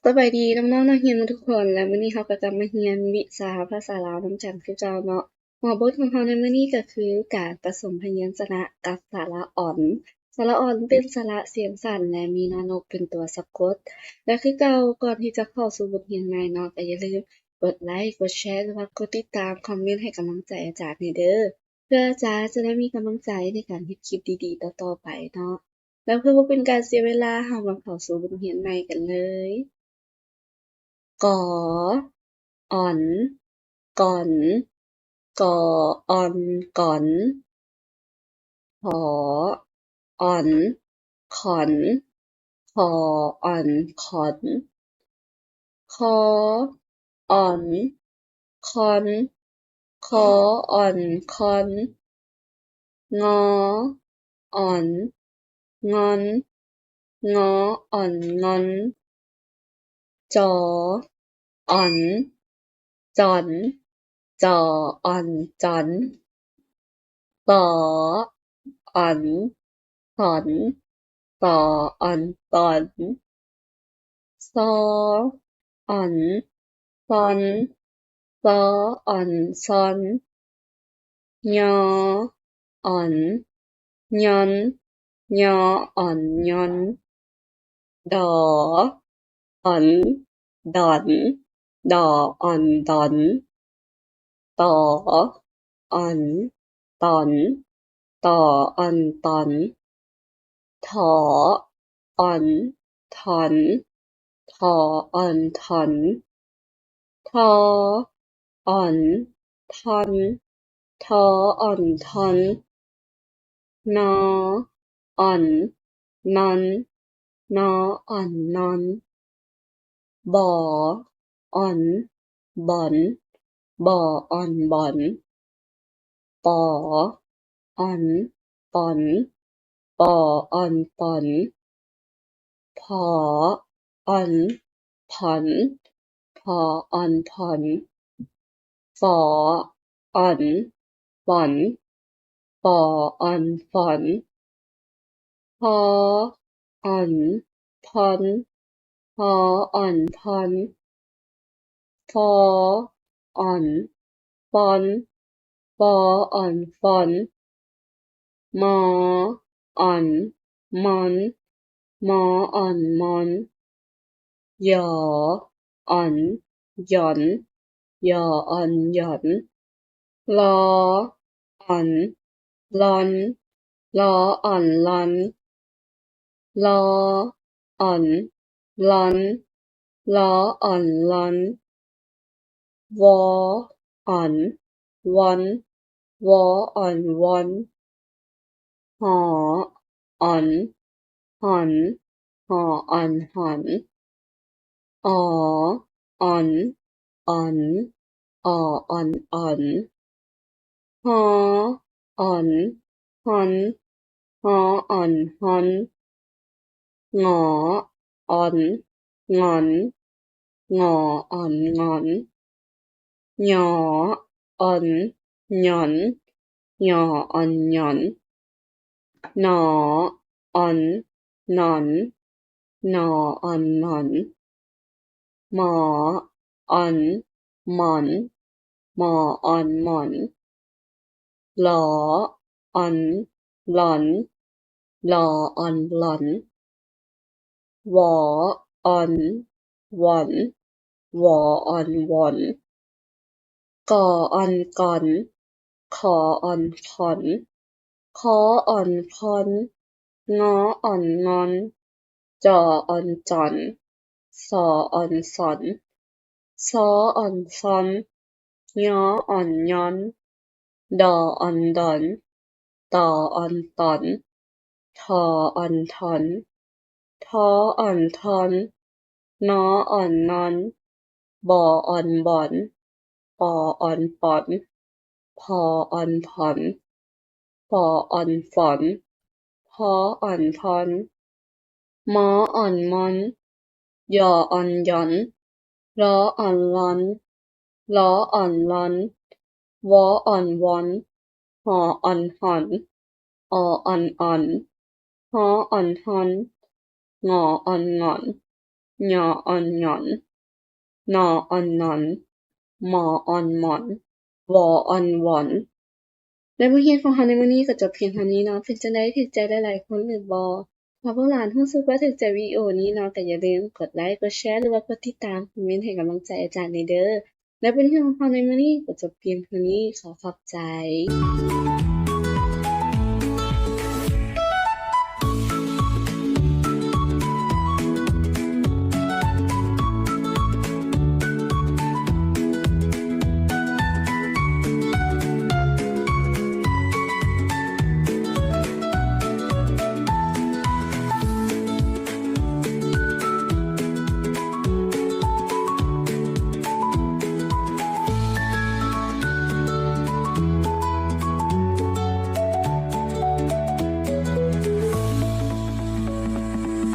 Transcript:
สบายดีน้องๆนักเรียนทุกคนและมื้อนี้เราก็จะมาเรียนวิชาภาษาลาวนำกันคือเก่าเนาะหัวบทของเราในมื้อนี้ก็คือการผสมพยัญชนะกับสระอ่อนสระอ่อนเป็นสระเสียงสั้นและมีนอนกเป็นตัวสะกดและคือเก่าก่อนที่จะเข้าสู่บทเรียนใหม่เนาะก็อย่าลืมกดไลค์กดแชร์หรือว่ากดติดตามคอมเมนต์ให้กำลังใจอาจารย์ให้เด้อเพื่ออาจารย์จะได้มีกำลังใจในการเฮ็ดคลิปดีๆต่อๆไปเนาะแล้วเพื่อบ่เป็นการเสียเวลาเรามาเข้าสู่บทเรียนใหม่กันเลยกอ อ่อนก่อนก่ออ่อนก่อนหออ่อนขอนคออ่อนขอนคออ่อนคอนคออ่อนคอนงออ่อนงอนงออ่อนงอนจออ่อนจอนจออ่อนจอนสออ่อนสอนต่ออ่อนตอนซออ่อนซอนซออ่อนซอนยออ่อนยอนยออ่อนยอนดออ่อนดอนดออ่อนดอนต่ออ่อนตอนต่ออ่อนตอนถออ่อนถอนทออ่อนถอนทออ่อนทอนทออ่อนทอนนออ่อนนอนนออ่อนนอนบ่ออ่อนบ่อนบ่ออ่อนบ่อนปออ่อนป่อนปออ่อนป่อนผออ่อนผ่อนพออ่อนผ่อนฝออ่อนฝอนปออ่อนฝอนพออ่อนพอนพออ่อนพอนฟออ่อนฟอนฟออ่อนฟอนมออ่อนมอนมออ่อนมอนหยออ่อนหย่อนยออ่อนหย่อนลออ่อนลอนลออ่อนลอนลออ่อนลอนลออ่อนลอนวออ่อนวอนวออ่อนวอนหออ่อนหอนหออ่อนหอนอ๋ออ่อนอ่อนอออ่อนอ่อนหออ่อนหอนหออ่อนหอนงออ่อนงอนงออ่อนงอนหยออ่อนหย่อนหยออ่อนหย่อนหนออ่อนหนอนหนออ่อนหนอนหมออ่อนหมอนหมออ่อนหมอนหลออ่อนหลอนหลออ่อนหลอนหวออ่อนหวอนหวออ่อนหวอนก่ออ่อนก่อนขออ่อนขอนคออ่อนคอนงออ่อนงอนจออ่อนจอนสออ่อนสอนซออ่อนซอนยออ่อนย้อนดออ่อนดอนต่ออ่อนตอนทออ่อนทอนทออ่อนทอนนออ่อนนอนบออ่อนบอนปออ่อนปอนพออ่อนผ่อนฟออ่อนฝอนพออ่อนทอนมออ่อนมอนยออ่อนหย่อนลออ่อนลอนลออ่อนลอนวออ่อนวอนหออ่อนหอนออ่อนอ่อนหออ่อนหอนงออ่อนงอน ยออ่อนหย่อน นออ่อนหนอน มออ่อนหมอน วออ่อนหวอน และบทเรียนของเราในมื้อนี้ก็จบเพียงเท่านี้เนาะ เป็นจั่งใดถูกใจหลายๆคนหรือบ่ ถ้าพวกหลานรู้สึกว่าถูกใจวิดีโอนี้เนาะก็อย่าลืมกดไลก์ กดแชร์ หรือว่ากดติดตาม คอมเมนต์ให้กำลังใจอาจารย์แหน่เด้อ และบทเรียนของเราในมื้อนี้ก็จบเพียงเท่านี้ ขอขอบใจ